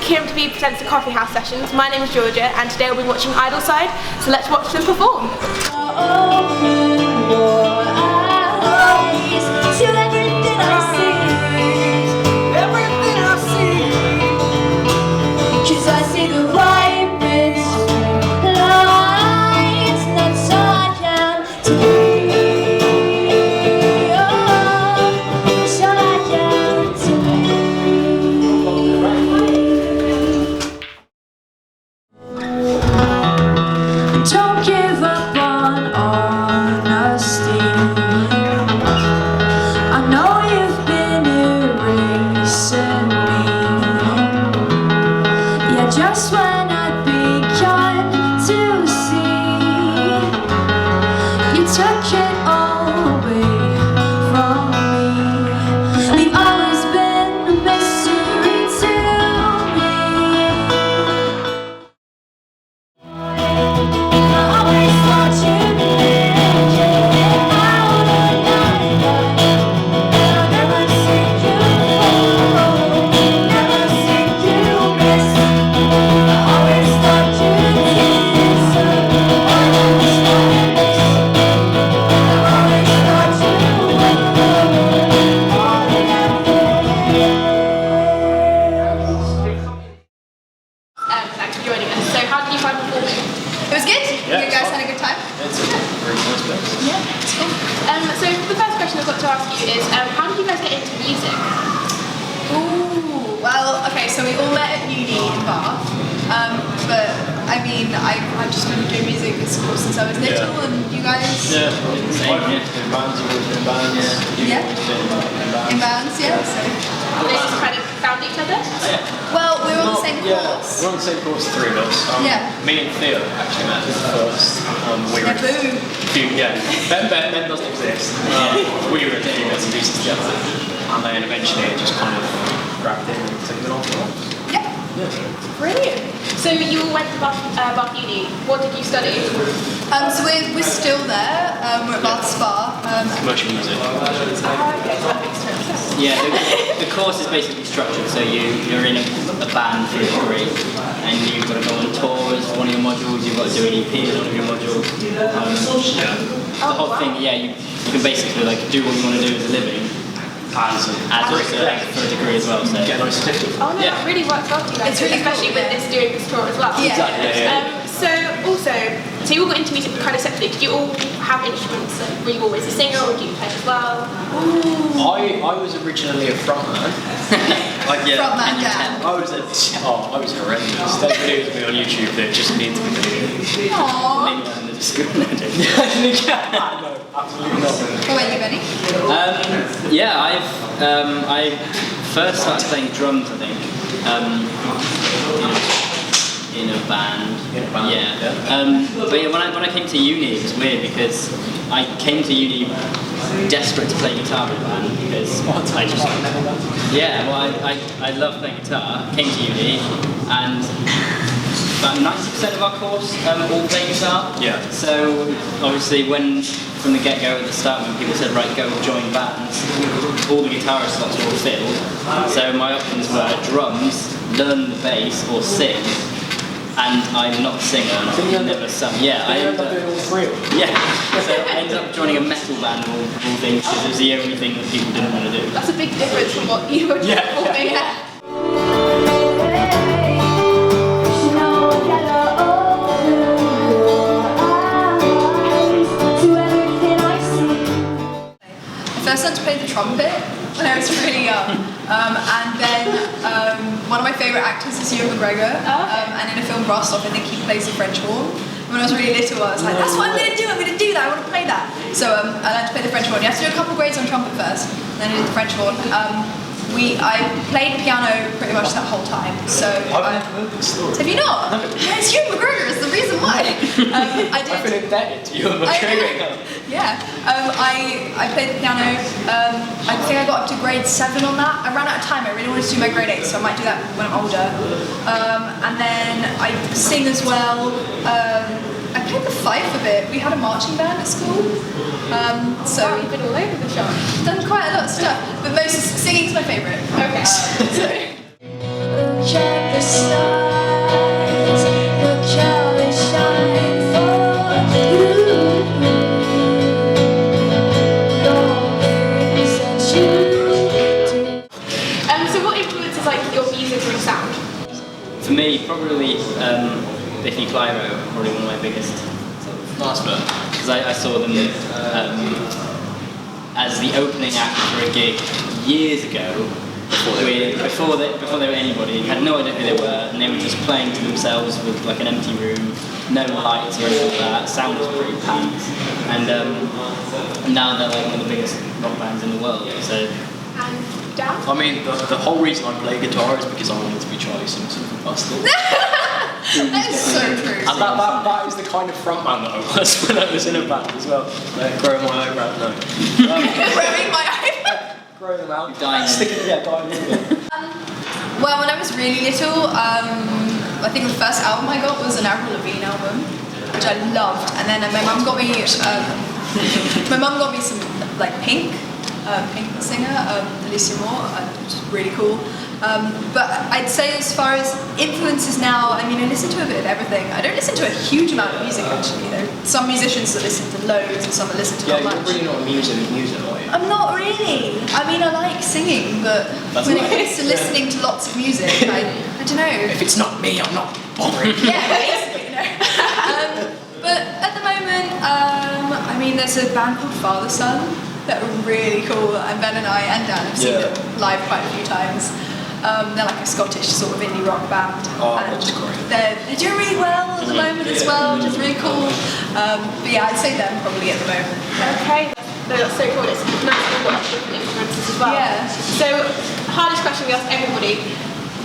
QMTV presents the Coffee House Sessions. My name is Georgia and today we'll be watching Idlside, so let's watch them perform. Don't give up on honesty. I know you've been erasing me. Yeah, just when I'd begun to see, you took it all away from me. You've always been a mystery to Thanks for joining us. So how did you find performing? It was good. Yeah, You guys had a good time? It's a very nice place. Yeah, it's cool. So the first question I've got to ask you is, how did you guys get into music? Ooh, well, okay, so we all met at uni in Bath, but I mean, I've just been doing music at school since I was little, and you guys? Yeah, in bands, you've always been in bands. Yeah. You've always been In bands, yeah. So. You guys just kind of found each other? Well, we were on the same course. We're on the same course, three of us. Yeah. Me and Theo actually met first. We were Boom. Ben doesn't exist. We were doing bits and pieces together, and then eventually it just kind of grabbed in and took it on for us. Yeah. Brilliant. So you all went to Bath Uni. What did you study? So we're still there. We're at Bath Spa. Commercial music. Okay, so that makes sense. Yeah, the course is basically structured so you're in a band for a degree and you've got to go on tours for one of your modules, you've got to do an EP as one of your modules. The whole thing, yeah, you can basically like do what you want to do as a living as also for a degree as well. So. Get a nice certificate. Oh no, Yeah. that really works well for you guys, It's really especially cool, with yeah. this doing this tour as well. Yeah. Exactly. So you all got into music kind of separately. Did you all have instruments? Were you always a singer, or did you play as well? I was originally a frontman. Frontman dad. I was horrendous. There's videos of me on YouTube that just need to be deleted. Aww. Maybe I'm in the school. No, absolutely not. What about you, Benny? Yeah, I first started playing drums, I think, in a band. Yeah. But yeah, when I came to uni, it was weird because I came to uni desperate to play guitar in a band because I just I love playing guitar. Came to uni and about 90% of our course all play guitar. Yeah. So obviously from the get-go at the start when people said right go join bands, all the guitarist slots were all filled. So my options were drums, learn the bass or sing. And I'm not a singer, and I've never sung. Yeah, I ended up doing all three of them. Yeah, so I ended up joining a metal band of all things because it was the only thing that people didn't want to do. That's a big difference from what you were performing. Yeah. I first learned to play the trumpet when I was really young, and then one of my favourite actors is Ewan McGregor, and in a film Rostov I think he plays the French horn. When I was really little I was like, that's what I'm going to do, that, I want to play that. So I learned to play the French horn. You have to do a couple grades on trumpet first, and then I did the French horn. I played piano pretty much that whole time. So I've never heard this story. have you not? No. Yeah, it's Ewan McGregor is the reason why. I feel indebted to you and McGregor. Yeah, I played the piano. I think I got up to grade 7 on that. I ran out of time. I really wanted to do my grade 8, so I might do that when I'm older. And then I sing as well. I played the fife a bit. We had a marching band at school. So You've been all over the shop. done quite a lot of stuff, but most singing's my favourite. Okay. So. the stars, look how they shine for you. All the things that you do. So what influences like your music or your sound? For me, probably Biffy Clyro, probably one of my biggest. Nice man. Because I saw them as the opening act for a gig years ago. Before they were anybody, had no idea who they were, and they were just playing to themselves with like an empty room, no lights or anything like that. Sound was pretty pants, and now they're like one of the biggest rock bands in the world. So. And Dan? I mean, the whole reason I play guitar is because I wanted to be Charlie Simpson from Busted. That is so true. And that is the kind of frontman that I was when I was in a band as well. Growing my eyebrows, no. Growing my eyebrows. Growing them out. Dying. Sticking, yeah, dying. Well, when I was really little, I think the first album I got was an Avril Lavigne album, which I loved. And then my mum got me, some like Pink singer, Alicia Moore, which is really cool. But I'd say as far as influences now, I mean, I listen to a bit of everything. I don't listen to a huge amount of music actually. There are some musicians that listen to loads and some that listen to not Yeah, much. you're really not a music, are you? I'm not really. I mean, I like singing, but when it comes to listening to lots of music, I don't know. If it's not me, I'm not bothering. Yeah, basically, you know. But at the moment, I mean, there's a band called Father Son that are really cool, and Ben and I and Dan have seen them live quite a few times. They're like a Scottish sort of indie rock band. Oh, and that's great. They're doing really well at the moment as well, which is really cool. But yeah, I'd say them probably at the moment. Okay. No, that's so cool. It's nice to watch different influences as well. Yeah. So, hardest question we ask everybody: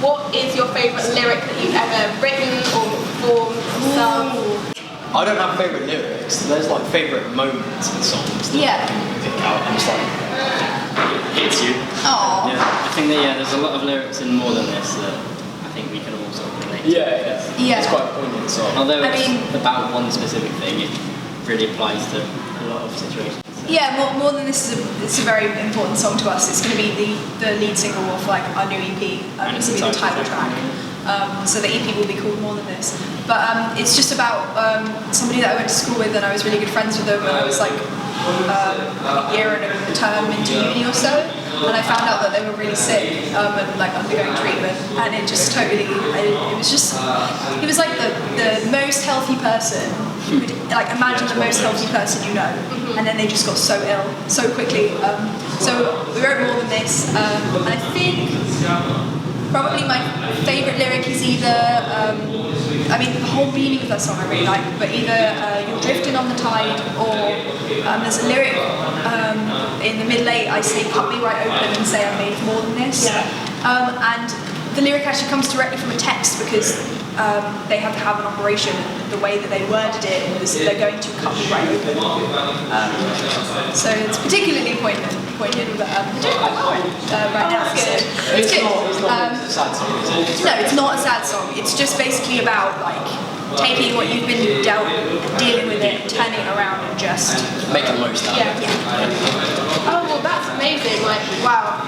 what is your favourite lyric that you've ever written or performed or sung? I don't have favourite lyrics. There's like favourite moments in songs that Yeah. I can pick out and just like hits you. Aww. Yeah, I think that there's a lot of lyrics in More Than This that I think we can all sort of relate to. Yeah. It's quite a poignant song. Although I it's mean- about one specific thing, it really applies to a lot of situations. Yeah, more than this is it's a very important song to us. It's going to be the lead single of like our new EP. And It's it's going to be the the title title track. So the EP will be called More Than This. But it's just about somebody that I went to school with, and I was really good friends with them when I was like a year and a term into uni or so. And I found out that they were really sick and like undergoing treatment, and it just totally, it was like the most healthy person. You could like imagine the most healthy person you know, and then they just got so ill so quickly. So we wrote More Than This, and I think probably my favourite lyric is either, I mean, the whole meaning of that song I really like, but either you're drifting on the tide, or there's a lyric in the middle eight, I say, cut me right open and say I'm made of more than this. And the lyric actually comes directly from a text because they have to have an operation, and the way that they worded it was they're going to cut me right open. So it's particularly poignant, but doing quite well right now. So it's good. It's not a sad song, is it? No, it's not a sad song. It's just basically about like taking what you've been dealing with it, turning it around, and just Make the most out of it. Oh, well, that's amazing. Like, wow.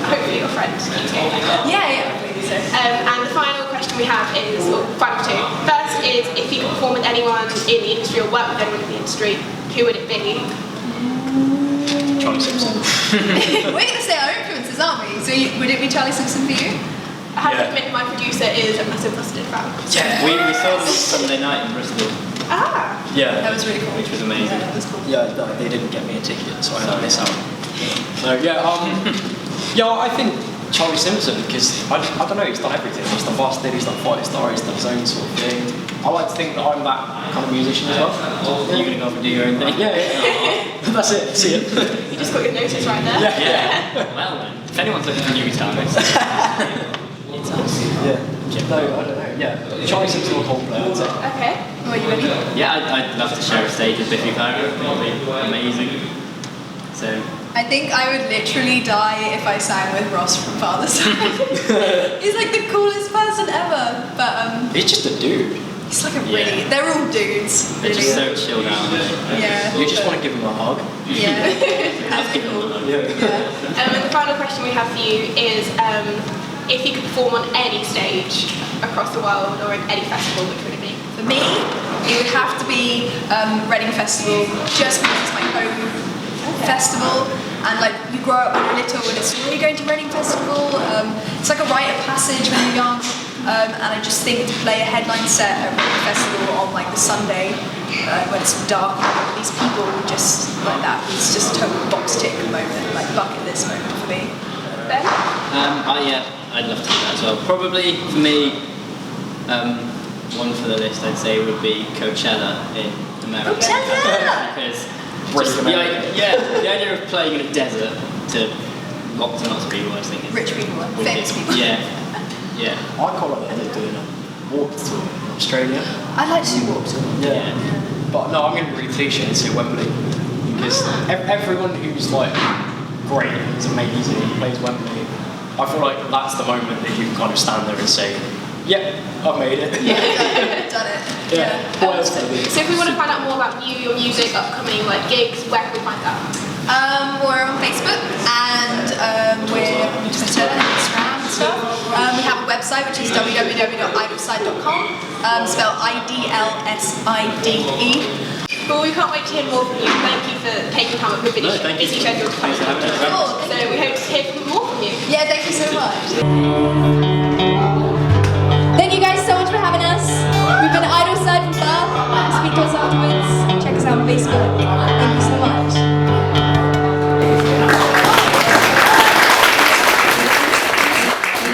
Hopefully your friend keeps getting better. yeah. So, And the final question we have is, well, final two. First is, if you could perform with anyone in the industry or work with anyone in the industry, who would it be? Charlie Simpson. we're going to say our influences, aren't we? So would it be Charlie Simpson for you? I have to admit, my producer is a massive Busted fan. Yeah. We saw them on Sunday night in Bristol, Ah. Yeah. That was really cool. which was amazing. Yeah, that was cool. Yeah, no, they didn't get me a ticket, so I had to miss out. So yeah, I think Charlie Simpson, because I don't know, he's done everything. He's done Busted, he's done Fighter Star, he's done his own sort of thing. I like to think that I'm that kind of musician as well. You're going to go off and do your own thing? Yeah. That's it. See it. You just got your notice right there. Yeah. Well then, if anyone's looking for new guitarists, it's us. Yeah. No, I don't know. Yeah. Charlie Simpson or Coldplay, that's it. Okay. Are you ready? Yeah, I'd love to share a stage with Biffy Clyro. It would be amazing. So, I think I would literally die if I sang with Ross from Father Side. He's like the coolest person ever. But He's just a dude. he's like a really, they're all dudes. they're Really. just so chilled out. Yeah. You just want to give him a hug. Yeah. I've given them a Yeah. And the final question we have for you is, if you could perform on any stage across the world or at any festival, which would it be? For me, it would have to be Reading Festival, just because it's my home festival. And like you grow up when you're little and it's really going to Reading Festival. It's like a rite of passage when you're young. And I just think to play a headline set at Reading Festival on like the Sunday when it's dark, and these people just like that. It's just a total box tick moment, like bucket list moment for me. Ben? I'd love to do that as well. Probably for me, one for the list I'd say would be Coachella in America. Coachella! Because Break just the idea of playing in a desert to lots and lots of people, I think. Rich people, wicked. famous people. Yeah. Yeah. I quite like that they're doing a walk tour in Australia. I'd like to do walk tour. Yeah. But no, I'm going to be really cliche and say Wembley. Because everyone who's like great, is amazing, plays Wembley, I feel like that's the moment that you can kind of stand there and say, yep, I've made it. Done it. Yeah. What else can I do? So if we want to find out more about you, your music, upcoming like gigs, where can we find that? We're on Facebook and we're on Twitter and Instagram and stuff. We have a website which is www.idlside.com, spelled IDLSIDE. Well, we can't wait to hear more from you. Thank you for taking time out of your No, thank you. busy schedule to come. Thanks for having us. So we hope to hear more from you. Yeah, thank you so much.